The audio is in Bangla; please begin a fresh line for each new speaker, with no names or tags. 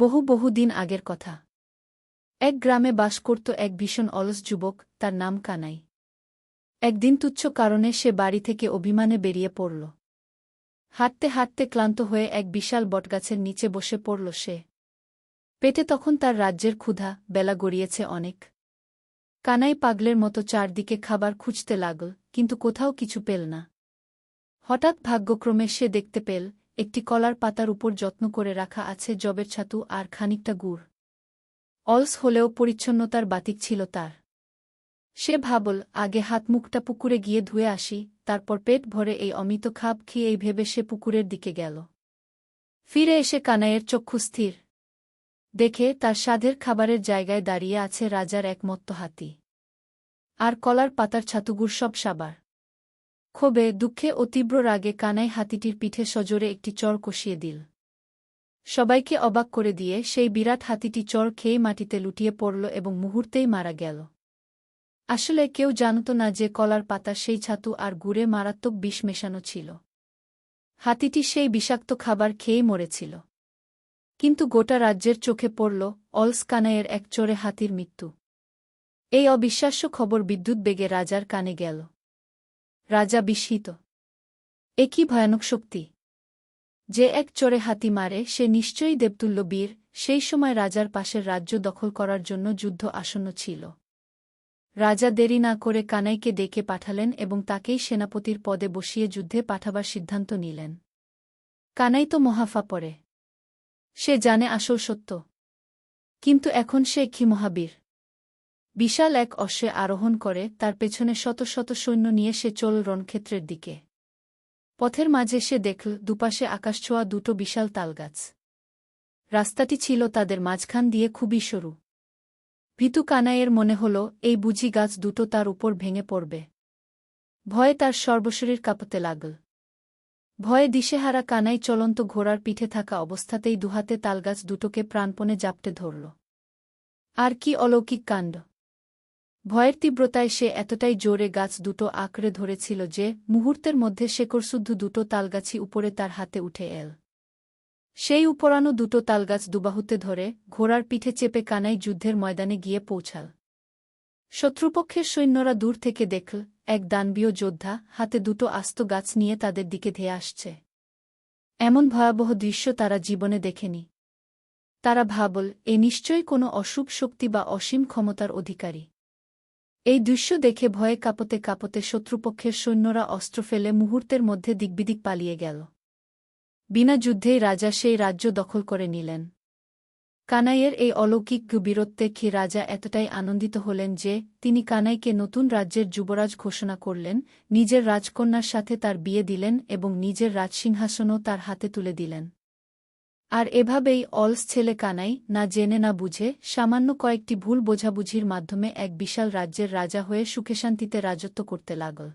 বহু বহু দিন আগের কথা। এক গ্রামে বাস করত এক ভীষণ অলস যুবক, তার নাম কানাই। একদিন তুচ্ছ কারণে সে বাড়ি থেকে অভিমানে বেরিয়ে পড়ল। হাঁটতে হাঁটতে ক্লান্ত হয়ে এক বিশাল বটগাছের নিচে বসে পড়ল সে। পেটে তখন তার রাজ্যের ক্ষুধা, বেলা গড়িয়েছে অনেক। কানাই পাগলের মতো চারদিকে খাবার খুঁজতে লাগল, কিন্তু কোথাও কিছু পেল না। হঠাৎ ভাগ্যক্রমে সে দেখতে পেল, একটি কলার পাতার উপর যত্ন করে রাখা আছে জবের ছাতু আর খানিকটা গুড়। অলস হলেও পরিচ্ছন্নতার বাতিক ছিল তার। সে ভাবল, আগে হাত মুখটা পুকুরে গিয়ে ধুয়ে আসি, তারপর পেট ভরে এই অমিত খাব খেয়ে এই ভেবে সে পুকুরের দিকে গেল। ফিরে এসে কানাইয়ের চক্ষু স্থির। দেখে তার স্বাদের খাবারের জায়গায় দাঁড়িয়ে আছে রাজার এক মত্ত হাতি। আর কলার পাতার ছাতুগুড় সব সাবার। ক্ষোভে, দুঃখে ও তীব্র রাগে কানাই হাতিটির পিঠে সজোরে একটি চড় কষিয়ে দিল। সবাইকে অবাক করে দিয়ে সেই বিরাট হাতিটি চড় খেয়ে মাটিতে লুটিয়ে পড়ল এবং মুহূর্তেই মারা গেল। আসলে কেউ জানত না যে কলার পাতার সেই ছাতু আর গুড়ে মারাত্মক বিষ মেশানো ছিল। হাতিটি সেই বিষাক্ত খাবার খেয়েই মরেছিল। কিন্তু গোটা রাজ্যের চোখে পড়ল অলস কানাইয়ের এক চোরে হাতির মৃত্যু। এই অবিশ্বাস্য খবর বিদ্যুৎ বেগে রাজার কানে গেল। রাজা বিস্মিত। এ কি ভয়ানক শক্তি! যে এক চোরে হাতি মারে সে নিশ্চয়ই দেবতুল্য বীর। সেই সময় রাজার পাশের রাজ্য দখল করার জন্য যুদ্ধ আসন্ন ছিল। রাজা দেরি না করে কানাইকে ডেকে পাঠালেন এবং তাকেই সেনাপতির পদে বসিয়ে যুদ্ধে পাঠাবার সিদ্ধান্ত নিলেন। কানাই তো মহাফা পড়ে। সে জানে আসল সত্য। কিন্তু এখন সে কি মহাবীর! বিশাল এক অশ্বে আরোহণ করে তার পেছনে শত শত সৈন্য নিয়ে সে চলল রণক্ষেত্রের দিকে। পথের মাঝে সে দেখল দুপাশে আকাশছোঁয়া দুটো বিশাল তালগাছ। রাস্তাটি ছিল তাদের মাঝখান দিয়ে খুবই সরু। ভীতু কানাইয়ের মনে হল, এই বুঝি গাছ দুটো তার উপর ভেঙে পড়বে। ভয়ে তার সর্বশরীর কাঁপতে লাগল। ভয়ে দিশেহারা কানাই চলন্ত ঘোড়ার পিঠে থাকা অবস্থাতেই দুহাতে তালগাছ দুটোকে প্রাণপণে জাপটে ধরল। আর কি অলৌকিক কাণ্ড! ভয়ের তীব্রতায় সে এতটাই জোরে গাছ দুটো আঁকড়ে ধরেছিল যে মুহূর্তের মধ্যে শেকড়সুদ্ধ দুটো তালগাছই উপরে তার হাতে উঠে এল। সেই উপরানো দুটো তালগাছ দুবাহুতে ধরে ঘোড়ার পিঠে চেপে কানাই যুদ্ধের ময়দানে গিয়ে পৌঁছাল। শত্রুপক্ষের সৈন্যরা দূর থেকে দেখল, এক দানবীয় যোদ্ধা হাতে দুটো আস্ত গাছ নিয়ে তাদের দিকে ধেয়ে আসছে। এমন ভয়াবহ দৃশ্য তারা জীবনে দেখেনি। তারা ভাবল, এ নিশ্চয়ই কোনো অশুভ শক্তি বা অসীম ক্ষমতার অধিকারী। এই দৃশ্য দেখে ভয়ে কাঁপতে কাঁপতে শত্রুপক্ষের সৈন্যরা অস্ত্র ফেলে মুহূর্তের মধ্যে দিকবিদিক পালিয়ে গেল। বিনা যুদ্ধেই রাজা সেই রাজ্য দখল করে নিলেন। কানাইয়ের এই অলৌকিক বীরত্বে কি রাজা এতটাই আনন্দিত হলেন যে তিনি কানাইকে নতুন রাজ্যের যুবরাজ ঘোষণা করলেন, নিজের রাজকন্যার সাথে তার বিয়ে দিলেন এবং নিজের রাজসিংহাসনও তার হাতে তুলে দিলেন। আর এভাবেই অলস ছেলে কানাই না জেনে না বুঝে সামান্য কয়েকটি ভুল বোঝাবুঝির মাধ্যমে এক বিশাল রাজ্যের রাজা হয়ে সুখে শান্তিতে রাজত্ব করতে লাগল।